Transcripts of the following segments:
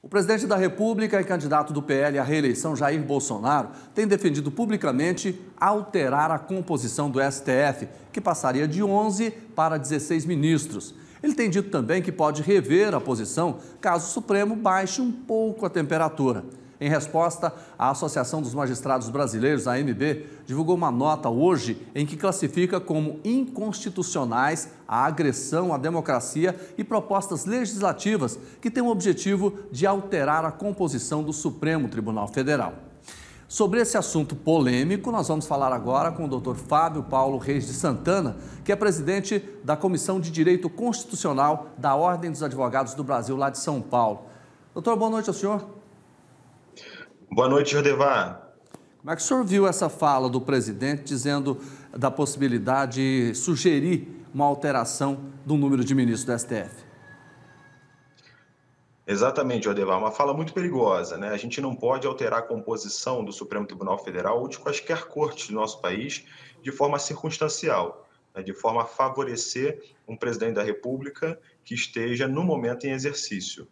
O presidente da República e candidato do PL à reeleição, Jair Bolsonaro, tem defendido publicamente alterar a composição do STF, que passaria de 11 para 16 ministros. Ele tem dito também que pode rever a posição caso o Supremo baixe um pouco a temperatura. Em resposta, a Associação dos Magistrados Brasileiros, a AMB, divulgou uma nota hoje em que classifica como inconstitucionais a agressão à democracia e propostas legislativas que têm o objetivo de alterar a composição do Supremo Tribunal Federal. Sobre esse assunto polêmico, nós vamos falar agora com o Dr. Fábio Paulo Reis de Santana, que é presidente da Comissão de Direito Constitucional da Ordem dos Advogados do Brasil, lá de São Paulo. Doutor, boa noite ao senhor. Boa noite, Jodevar. Como é que o senhor viu essa fala do presidente dizendo da possibilidade de sugerir uma alteração do número de ministros do STF? Exatamente, Jodevar. Uma fala muito perigosa, né? A gente não pode alterar a composição do Supremo Tribunal Federal ou de quaisquer cortes do nosso país de forma circunstancial, né? De forma a favorecer um presidente da República que esteja no momento em exercício.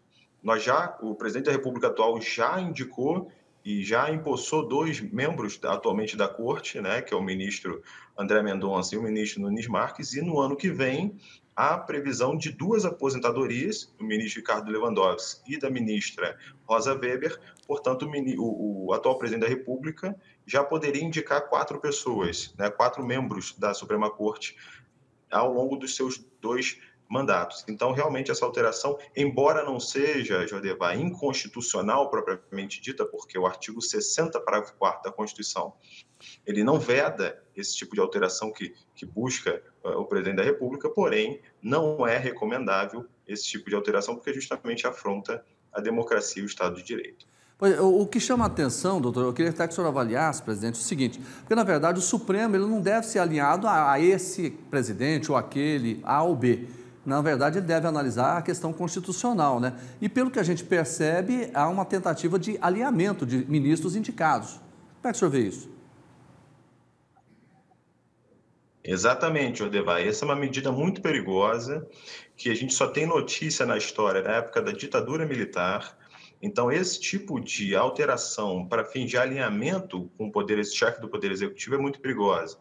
O presidente da República atual já indicou e já empossou 2 membros atualmente da corte, né, que é o ministro André Mendonça e o ministro Nunes Marques, e no ano que vem há previsão de 2 aposentadorias, do ministro Ricardo Lewandowski e da ministra Rosa Weber. Portanto, o atual presidente da República já poderia indicar 4 pessoas, né, 4 membros da Suprema Corte ao longo dos seus 2 mandatos. Então, realmente, essa alteração, embora não seja, Jodevar, inconstitucional propriamente dita, porque o artigo 60, parágrafo 4º da Constituição, ele não veda esse tipo de alteração que busca o presidente da República, porém, não é recomendável esse tipo de alteração, porque justamente afronta a democracia e o Estado de Direito. O que chama a atenção, doutor, eu queria até que o senhor avaliasse, presidente, o seguinte, porque, na verdade, o Supremo ele não deve ser alinhado a esse presidente ou aquele, A ou B. Na verdade, ele deve analisar a questão constitucional, né? E, pelo que a gente percebe, há uma tentativa de alinhamento de ministros indicados. Como é que o senhor vê isso? Exatamente, Jodevar. Essa é uma medida muito perigosa, que a gente só tem notícia na história da época da ditadura militar. Então, esse tipo de alteração para fins de alinhamento com o chefe do Poder Executivo é muito perigosa.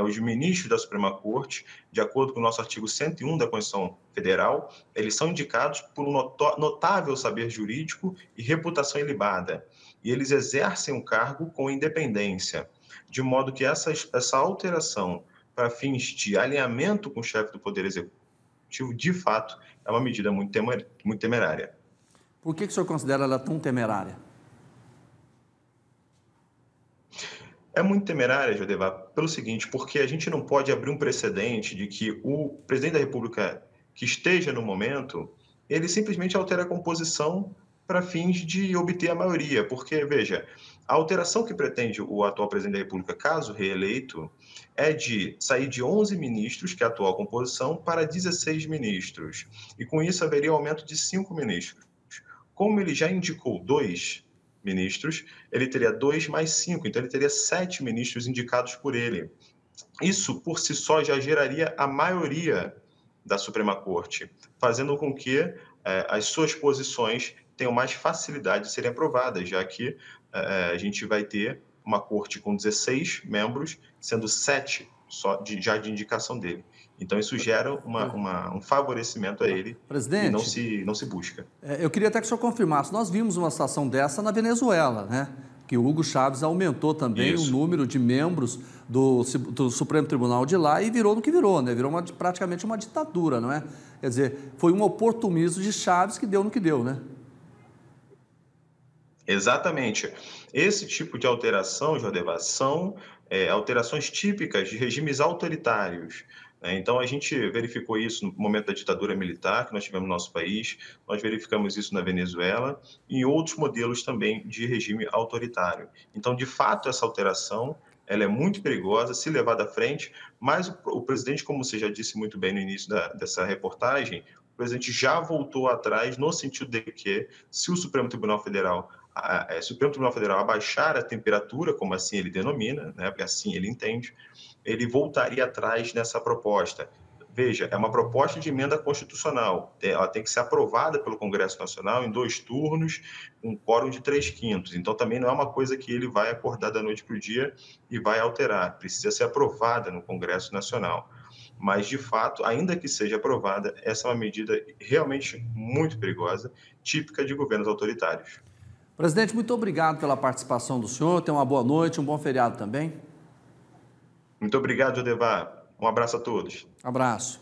Os ministros da Suprema Corte, de acordo com o nosso artigo 101 da Constituição Federal, eles são indicados por um notável saber jurídico e reputação ilibada. E eles exercem o cargo com independência, de modo que essa alteração para fins de alinhamento com o chefe do Poder Executivo, de fato, é uma medida muito temerária. Por que o senhor considera ela tão temerária? É muito temerária, Jodevar, pelo seguinte, porque a gente não pode abrir um precedente de que o presidente da República que esteja no momento, ele simplesmente altera a composição para fins de obter a maioria, porque, veja, a alteração que pretende o atual presidente da República, caso reeleito, é de sair de 11 ministros, que é a atual composição, para 16 ministros, e com isso haveria aumento de 5 ministros. Como ele já indicou 2 ministros, ele teria 2 mais 5, então ele teria 7 ministros indicados por ele. Isso, por si só, já geraria a maioria da Suprema Corte, fazendo com que as suas posições tenham mais facilidade de serem aprovadas, já que a gente vai ter uma corte com 16 membros, sendo 7 já de indicação dele. Então, isso gera um favorecimento a ele. Presidente, e não se busca. Eu queria até que o senhor confirmasse. Nós vimos uma situação dessa na Venezuela, né? Que o Hugo Chávez aumentou também o número de membros do Supremo Tribunal de lá e virou no que virou, né? Virou praticamente uma ditadura, não é? Quer dizer, foi um oportunismo de Chávez que deu no que deu, né? Exatamente. Esse tipo de alteração, Jodevar, são alterações típicas de regimes autoritários. Então, a gente verificou isso no momento da ditadura militar que nós tivemos no nosso país, nós verificamos isso na Venezuela e em outros modelos também de regime autoritário. Então, de fato, essa alteração ela é muito perigosa se levada à frente, mas o presidente, como você já disse muito bem no início dessa reportagem, o presidente já voltou atrás no sentido de que, se o Supremo Tribunal Federal abaixar a temperatura, como assim ele denomina, né, porque assim ele entende, ele voltaria atrás nessa proposta. Veja, é uma proposta de emenda constitucional. Ela tem que ser aprovada pelo Congresso Nacional em 2 turnos, um quórum de 3/5. Então, também não é uma coisa que ele vai acordar da noite para o dia e vai alterar. Precisa ser aprovada no Congresso Nacional. Mas, de fato, ainda que seja aprovada, essa é uma medida realmente muito perigosa, típica de governos autoritários. Presidente, muito obrigado pela participação do senhor. Tenha uma boa noite, um bom feriado também. Muito obrigado, Jodevar. Um abraço a todos. Abraço.